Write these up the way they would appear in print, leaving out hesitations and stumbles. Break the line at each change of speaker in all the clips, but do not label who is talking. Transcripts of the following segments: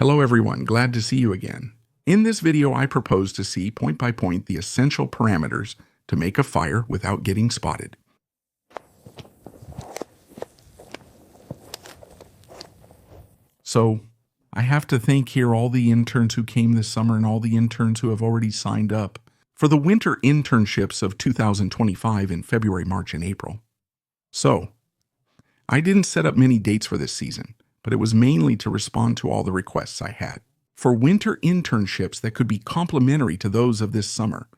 Hello everyone, glad to see you again. In this video I propose to see point by point the essential parameters to make a fire without getting spotted. So, I have to thank here all the interns who came this summer and all the interns who have already signed up for the winter internships of 2025 in February, March, and April. So, I didn't set up many dates for this season, but it was mainly to respond to all the requests I had for winter internships that could be complementary to those of this summer.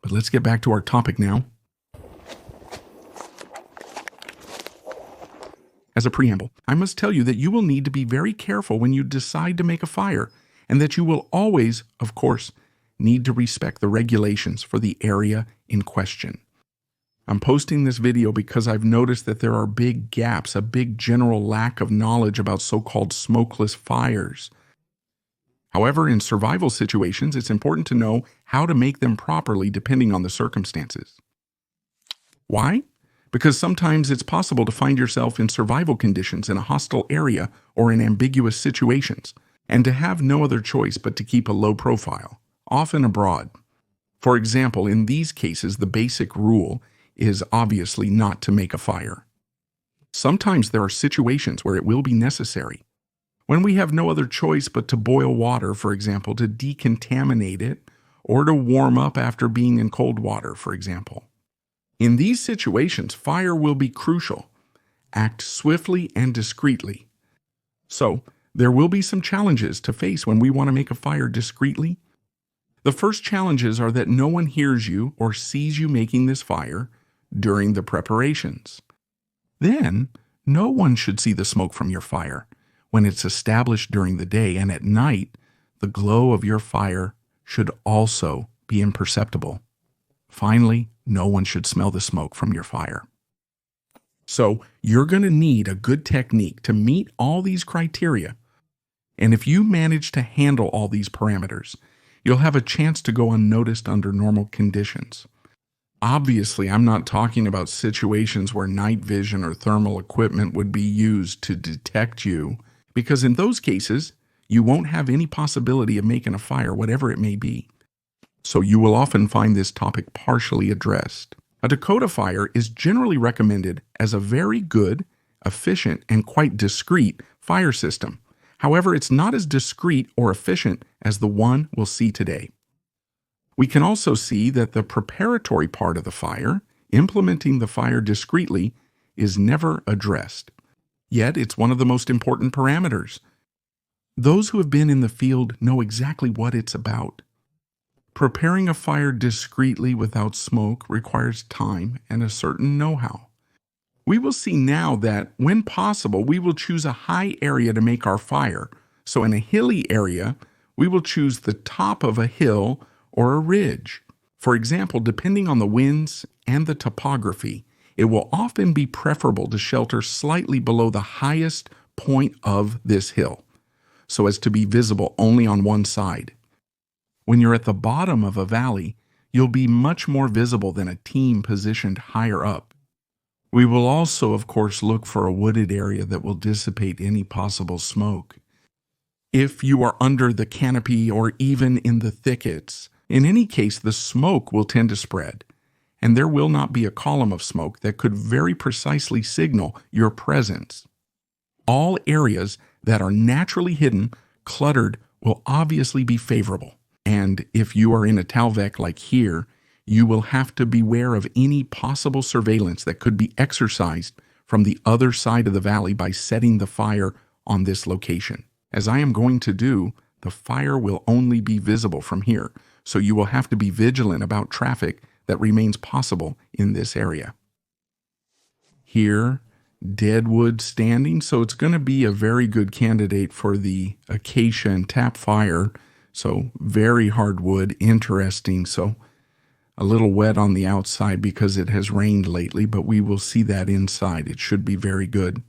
But let's get back to our topic now. As a preamble, I must tell you that you will need to be very careful when you decide to make a fire, and that you will always, of course, need to respect the regulations for the area in question. I'm posting this video because I've noticed that there are big gaps, a big general lack of knowledge about so-called smokeless fires. However, in survival situations, it's important to know how to make them properly depending on the circumstances. Why? Because sometimes it's possible to find yourself in survival conditions in a hostile area or in ambiguous situations, and to have no other choice but to keep a low profile, often abroad. For example, in these cases, the basic rule is obviously not to make a fire. Sometimes there are situations where it will be necessary, when we have no other choice but to boil water, for example, to decontaminate it, or to warm up after being in cold water, for example. In these situations, fire will be crucial. Act swiftly and discreetly. So, there will be some challenges to face when we want to make a fire discreetly. The first challenges are that no one hears you or sees you making this fire during the preparations. Then, no one should see the smoke from your fire when it's established during the day, and at night, the glow of your fire should also be imperceptible. Finally, no one should smell the smoke from your fire. So, you're going to need a good technique to meet all these criteria. And if you manage to handle all these parameters, you'll have a chance to go unnoticed under normal conditions. Obviously, I'm not talking about situations where night vision or thermal equipment would be used to detect you, because in those cases, you won't have any possibility of making a fire, whatever it may be. So you will often find this topic partially addressed. A Dakota fire is generally recommended as a very good, efficient, and quite discreet fire system. However, it's not as discreet or efficient as the one we'll see today. We can also see that the preparatory part of the fire, implementing the fire discreetly, is never addressed. Yet it's one of the most important parameters. Those who have been in the field know exactly what it's about. Preparing a fire discreetly without smoke requires time and a certain know-how. We will see now that, when possible, we will choose a high area to make our fire. So in a hilly area, we will choose the top of a hill or a ridge. For example, depending on the winds and the topography, it will often be preferable to shelter slightly below the highest point of this hill, so as to be visible only on one side. When you're at the bottom of a valley, you'll be much more visible than a team positioned higher up. We will also, of course, look for a wooded area that will dissipate any possible smoke. If you are under the canopy or even in the thickets, in any case, the smoke will tend to spread, and there will not be a column of smoke that could very precisely signal your presence. All areas that are naturally hidden, cluttered, will obviously be favorable. And if you are in a talvec like here, you will have to beware of any possible surveillance that could be exercised from the other side of the valley by setting the fire on this location. As I am going to do, the fire will only be visible from here, so you will have to be vigilant about traffic that remains possible in this area. Here, dead wood standing, so it's going to be a very good candidate for the acacia and tap fire. So very hard wood, interesting. So a little wet on the outside because it has rained lately, but we will see that inside. It should be very good.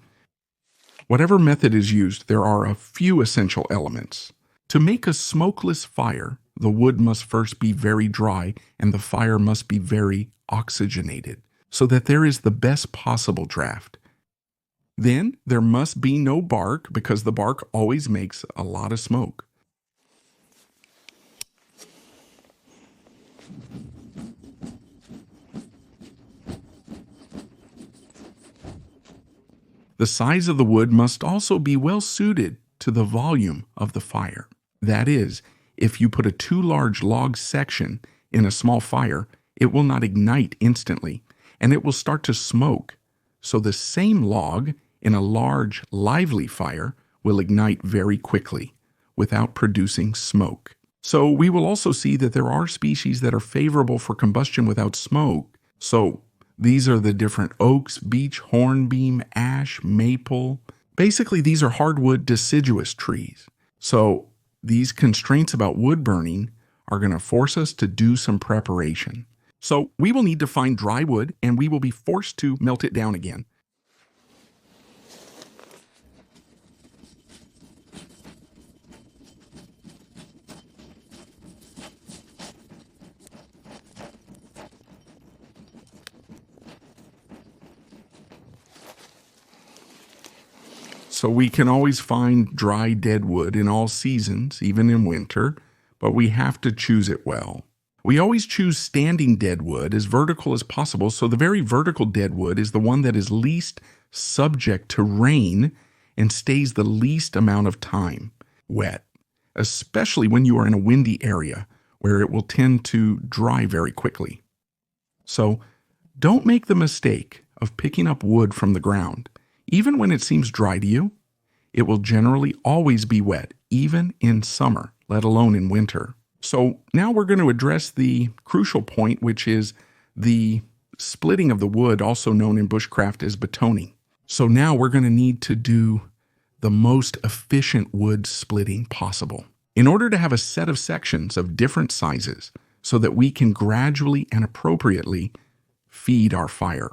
Whatever method is used, there are a few essential elements. To make a smokeless fire, the wood must first be very dry and the fire must be very oxygenated, so that there is the best possible draft. Then there must be no bark because the bark always makes a lot of smoke. The size of the wood must also be well suited to the volume of the fire. That is, if you put a too large log section in a small fire, it will not ignite instantly, and it will start to smoke. So the same log in a large, lively fire will ignite very quickly without producing smoke. So we will also see that there are species that are favorable for combustion without smoke. So these are the different oaks, beech, hornbeam, ash, maple. Basically, these are hardwood deciduous trees. So these constraints about wood burning are going to force us to do some preparation. So we will need to find dry wood, and we will be forced to melt it down again. So we can always find dry dead wood in all seasons, even in winter, but we have to choose it well. We always choose standing dead wood as vertical as possible, so the very vertical dead wood is the one that is least subject to rain and stays the least amount of time wet, especially when you are in a windy area where it will tend to dry very quickly. So don't make the mistake of picking up wood from the ground. Even when it seems dry to you, it will generally always be wet, even in summer, let alone in winter. So now we're going to address the crucial point, which is the splitting of the wood, also known in bushcraft as batoning. So now we're going to need to do the most efficient wood splitting possible in order to have a set of sections of different sizes so that we can gradually and appropriately feed our fire.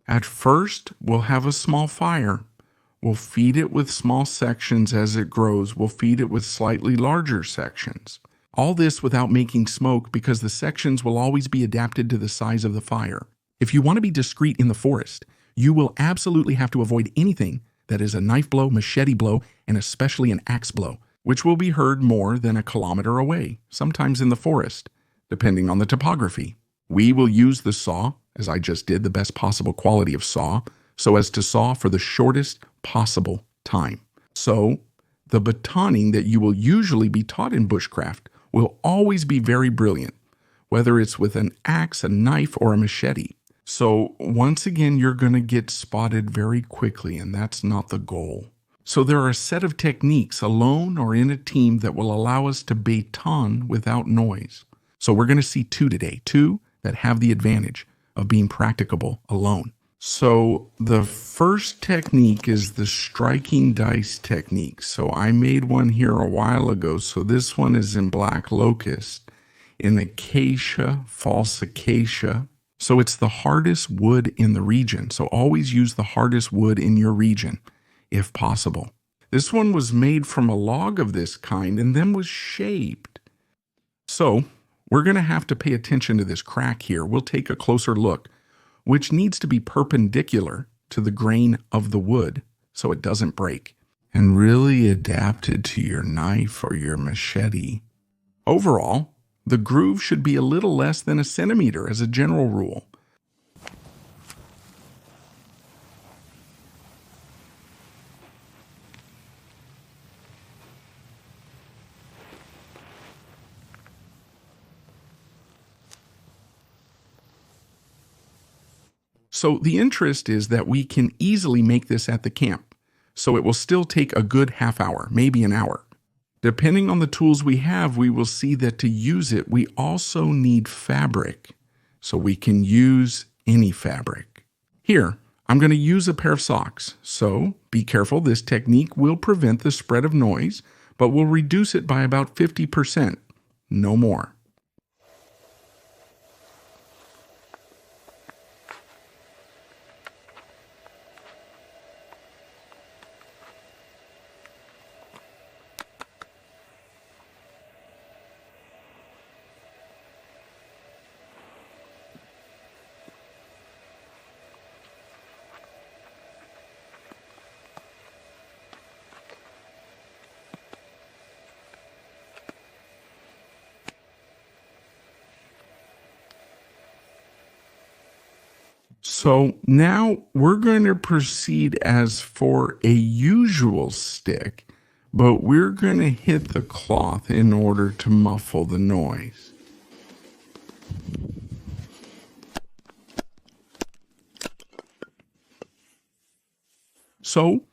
At first, we'll have a small fire. We'll feed it with small sections as it grows. We'll feed it with slightly larger sections. All this without making smoke because the sections will always be adapted to the size of the fire. If you want to be discreet in the forest, you will absolutely have to avoid anything that is a knife blow, machete blow, and especially an axe blow, which will be heard more than a kilometer away, sometimes in the forest, depending on the topography. We will use the saw, as I just did, the best possible quality of saw, so as to saw for the shortest possible time. So the batoning that you will usually be taught in bushcraft will always be very brilliant, whether it's with an axe, a knife, or a machete. So once again, you're going to get spotted very quickly, and that's not the goal. So there are a set of techniques, alone or in a team, that will allow us to baton without noise. So we're going to see two today, two that have the advantage of being practicable alone. So the first technique is the striking dice technique. So I made one here a while ago. So this one is in black locust, in acacia, false acacia. So it's the hardest wood in the region. So always use the hardest wood in your region, if possible. This one was made from a log of this kind and then was shaped. So we're going to have to pay attention to this crack here. We'll take a closer look, which needs to be perpendicular to the grain of the wood so it doesn't break, and really adapted to your knife or your machete. Overall, the groove should be a little less than a centimeter as a general rule. So the interest is that we can easily make this at the camp, so it will still take a good half hour, maybe an hour. Depending on the tools we have, we will see that to use it, we also need fabric, so we can use any fabric. Here, I'm going to use a pair of socks, so be careful. This technique will prevent the spread of noise, but will reduce it by about 50%, no more. So now we're going to proceed as for a usual stick, but we're going to hit the cloth in order to muffle the noise. So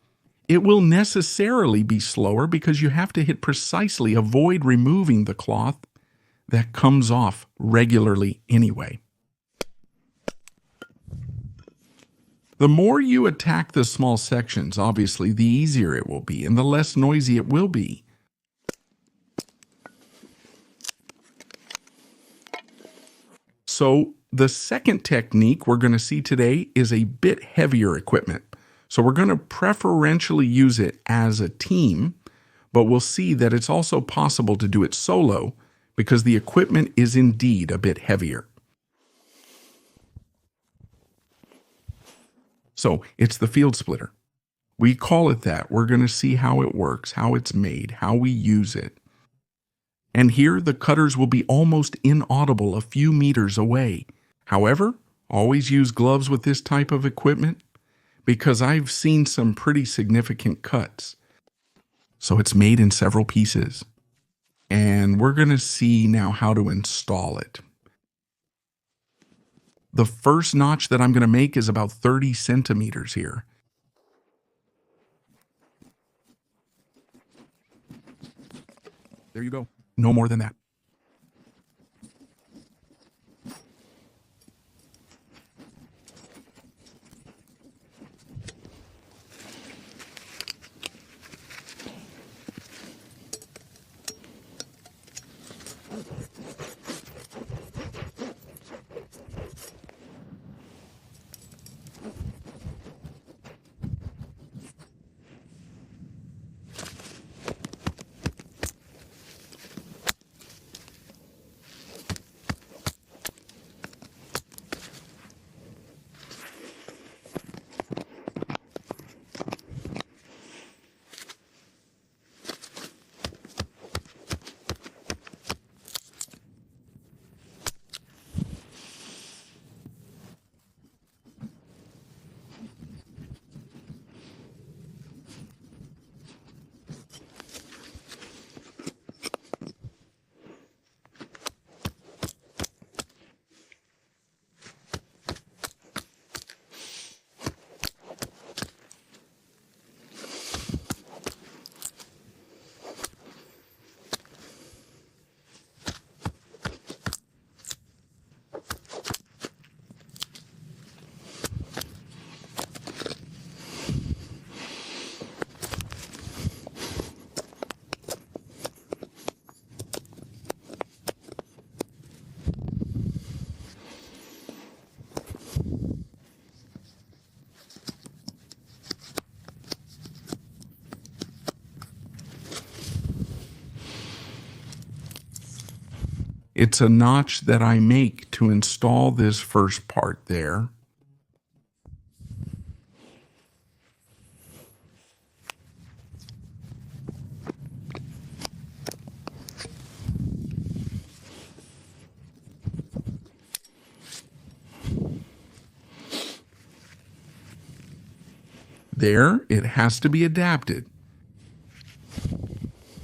it will necessarily be slower because you have to hit precisely, avoid removing the cloth that comes off regularly anyway. The more you attack the small sections, obviously, the easier it will be and the less noisy it will be. So the second technique we're going to see today is a bit heavier equipment. So we're going to preferentially use it as a team, but we'll see that it's also possible to do it solo because the equipment is indeed a bit heavier. So it's the field splitter. We call it that. We're going to see how it works, how it's made, how we use it. And here the cutters will be almost inaudible a few meters away. However, always use gloves with this type of equipment because I've seen some pretty significant cuts. So it's made in several pieces. And we're going to see now how to install it. The first notch that I'm going to make is about 30 centimeters here. There you go. No more than that. It's a notch that I make to install this first part there. There, it has to be adapted.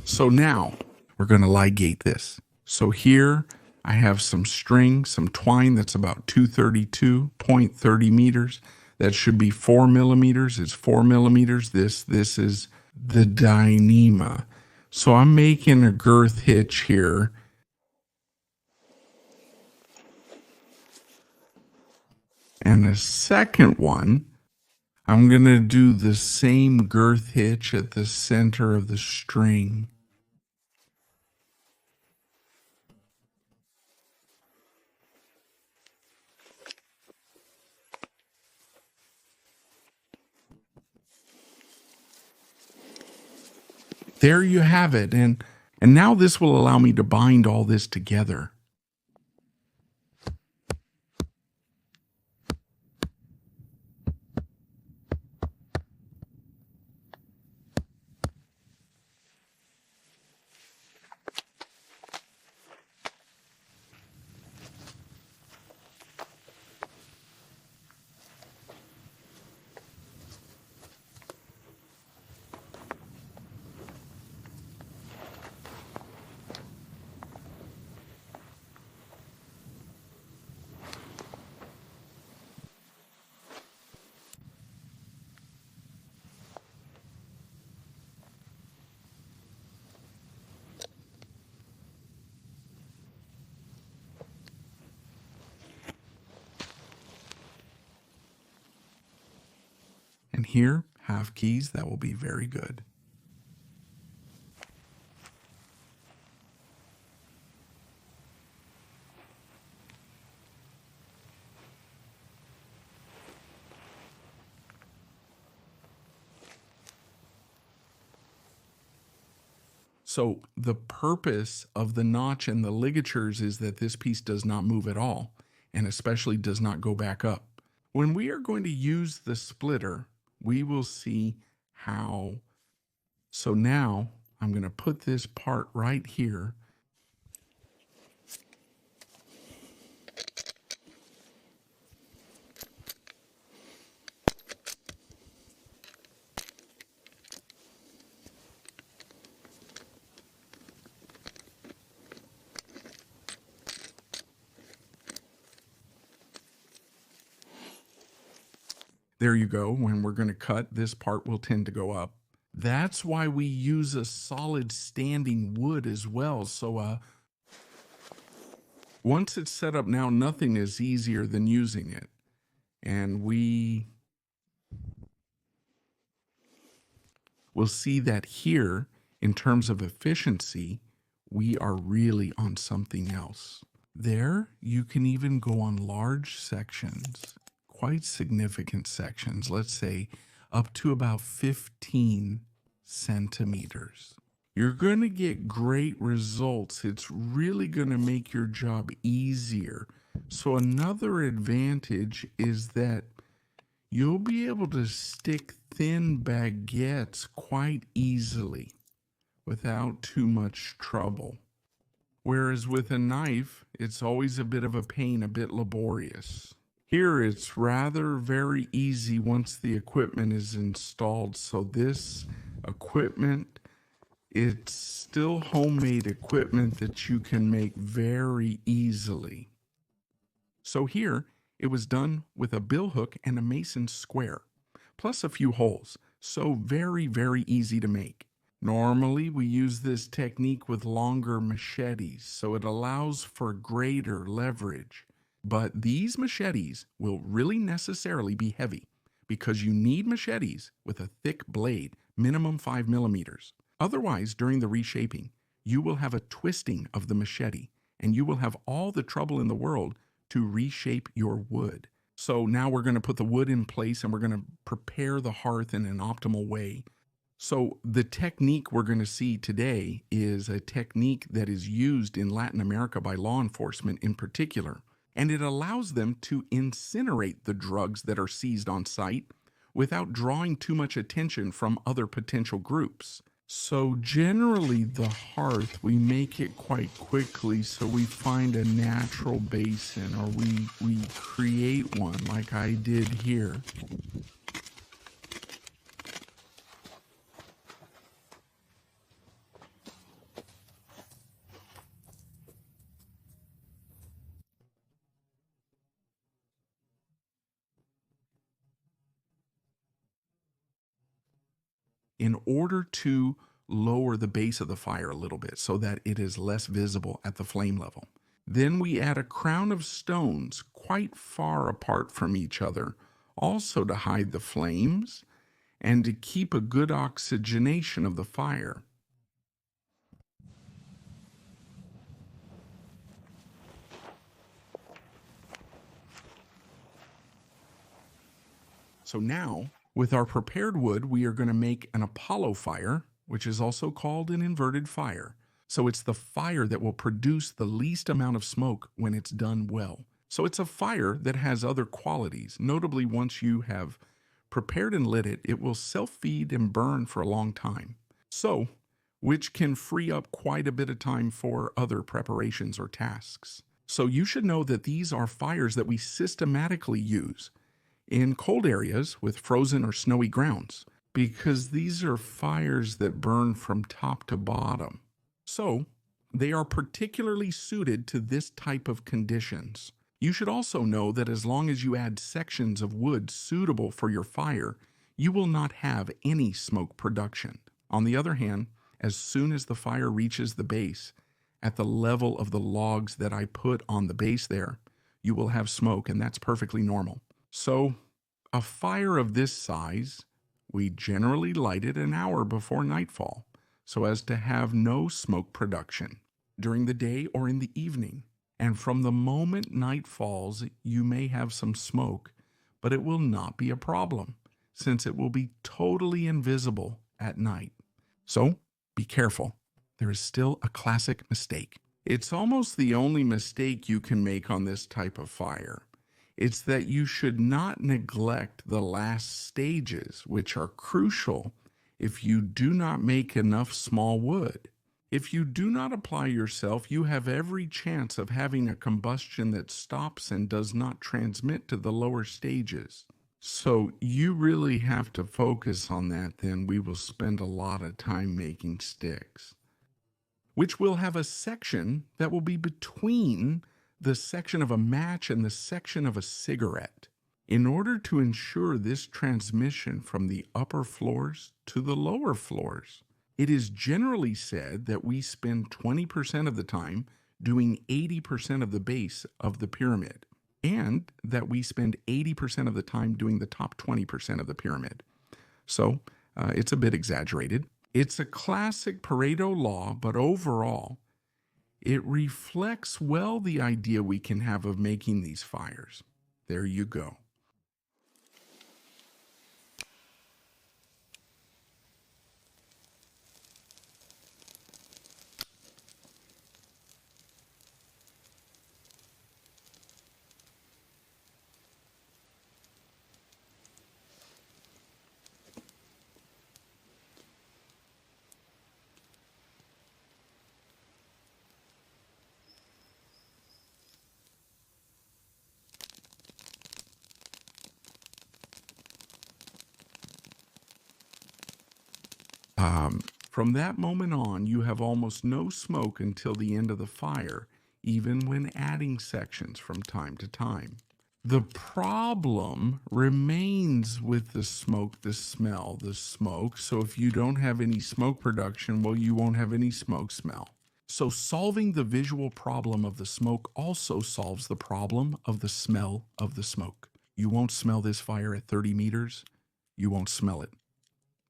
So now, we're going to ligate this. So here, I have some string, some twine that's about 232.30 meters. That should be 4 millimeters. It's 4 millimeters. This is the Dyneema. So I'm making a girth hitch here. And the second one, I'm going to do the same girth hitch at the center of the string. There you have it. And now this will allow me to bind all this together. here, half keys, that will be very good. So the purpose of the notch and the ligatures is that this piece does not move at all, and especially does not go back up. When we are going to use the splitter, we will see how. So now I'm going to put this part right here. There you go. When we're going to cut, this part will tend to go up. That's why we use a solid standing wood as well. So once it's set up now, nothing is easier than using it. And we will see that here, in terms of efficiency, we are really on something else. There, you can even go on large sections, quite significant sections, let's say up to about 15 centimeters. You're going to get great results. It's really going to make your job easier. So another advantage is that you'll be able to stick thin baguettes quite easily without too much trouble. Whereas with a knife, it's always a bit of a pain, a bit laborious. Here it's rather very easy once the equipment is installed. So this equipment, it's still homemade equipment that you can make very easily. So here it was done with a bill hook and a mason square, plus a few holes. So very, very easy to make. Normally we use this technique with longer machetes, so it allows for greater leverage. But these machetes will really necessarily be heavy because you need machetes with a thick blade, minimum 5 millimeters. Otherwise, during the reshaping, you will have a twisting of the machete and you will have all the trouble in the world to reshape your wood. So now we're going to put the wood in place and we're going to prepare the hearth in an optimal way. So the technique we're going to see today is a technique that is used in Latin America by law enforcement in particular. And it allows them to incinerate the drugs that are seized on site without drawing too much attention from other potential groups. So generally the hearth, we make it quite quickly, so we find a natural basin or we create one like I did here. In order to lower the base of the fire a little bit so that it is less visible at the flame level. Then we add a crown of stones quite far apart from each other, also to hide the flames and to keep a good oxygenation of the fire. So now, with our prepared wood, we are going to make an Apollo fire, which is also called an inverted fire. So it's the fire that will produce the least amount of smoke when it's done well. So it's a fire that has other qualities. Notably, once you have prepared and lit it, it will self-feed and burn for a long time. So, which can free up quite a bit of time for other preparations or tasks. So you should know that these are fires that we systematically use in cold areas with frozen or snowy grounds, because these are fires that burn from top to bottom. So they are particularly suited to this type of conditions. You should also know that as long as you add sections of wood suitable for your fire, you will not have any smoke production. On the other hand, as soon as the fire reaches the base, at the level of the logs that I put on the base there, you will have smoke, and that's perfectly normal. So a fire of this size We generally light it an hour before nightfall so as to have no smoke production during the day or in the evening. And from the moment night falls, you may have some smoke, but it will not be a problem since it will be totally invisible at night. So be careful. There is still a classic mistake. It's almost the only mistake you can make on this type of fire. It's that you should not neglect the last stages, which are crucial if you do not make enough small wood. If you do not apply yourself, you have every chance of having a combustion that stops and does not transmit to the lower stages. So you really have to focus on that, then we will spend a lot of time making sticks, which will have a section that will be between the section of a match and the section of a cigarette. In order to ensure this transmission from the upper floors to the lower floors, it is generally said that we spend 20% of the time doing 80% of the base of the pyramid, and that we spend 80% of the time doing the top 20% of the pyramid. So it's a bit exaggerated. It's a classic Pareto law, but overall, it reflects well the idea we can have of making these fires. There you go. From that moment on, you have almost no smoke until the end of the fire, even when adding sections from time to time. The problem remains with the smoke, the smell, the smoke. So if you don't have any smoke production, well, you won't have any smoke smell. So solving the visual problem of the smoke also solves the problem of the smell of the smoke. You won't smell this fire at 30 meters. You won't smell it.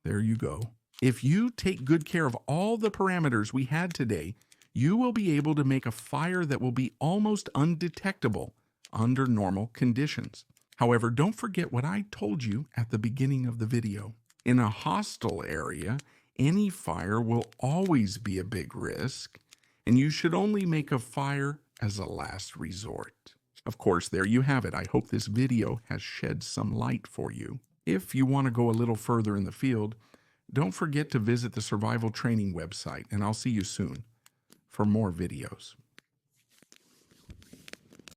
There you go. If you take good care of all the parameters we had today, you will be able to make a fire that will be almost undetectable under normal conditions. However, don't forget what I told you at the beginning of the video. In a hostile area, any fire will always be a big risk, and you should only make a fire as a last resort. Of course, there you have it. I hope this video has shed some light for you. If you want to go a little further in the field, don't forget to visit the survival training website, and I'll see you soon for more videos.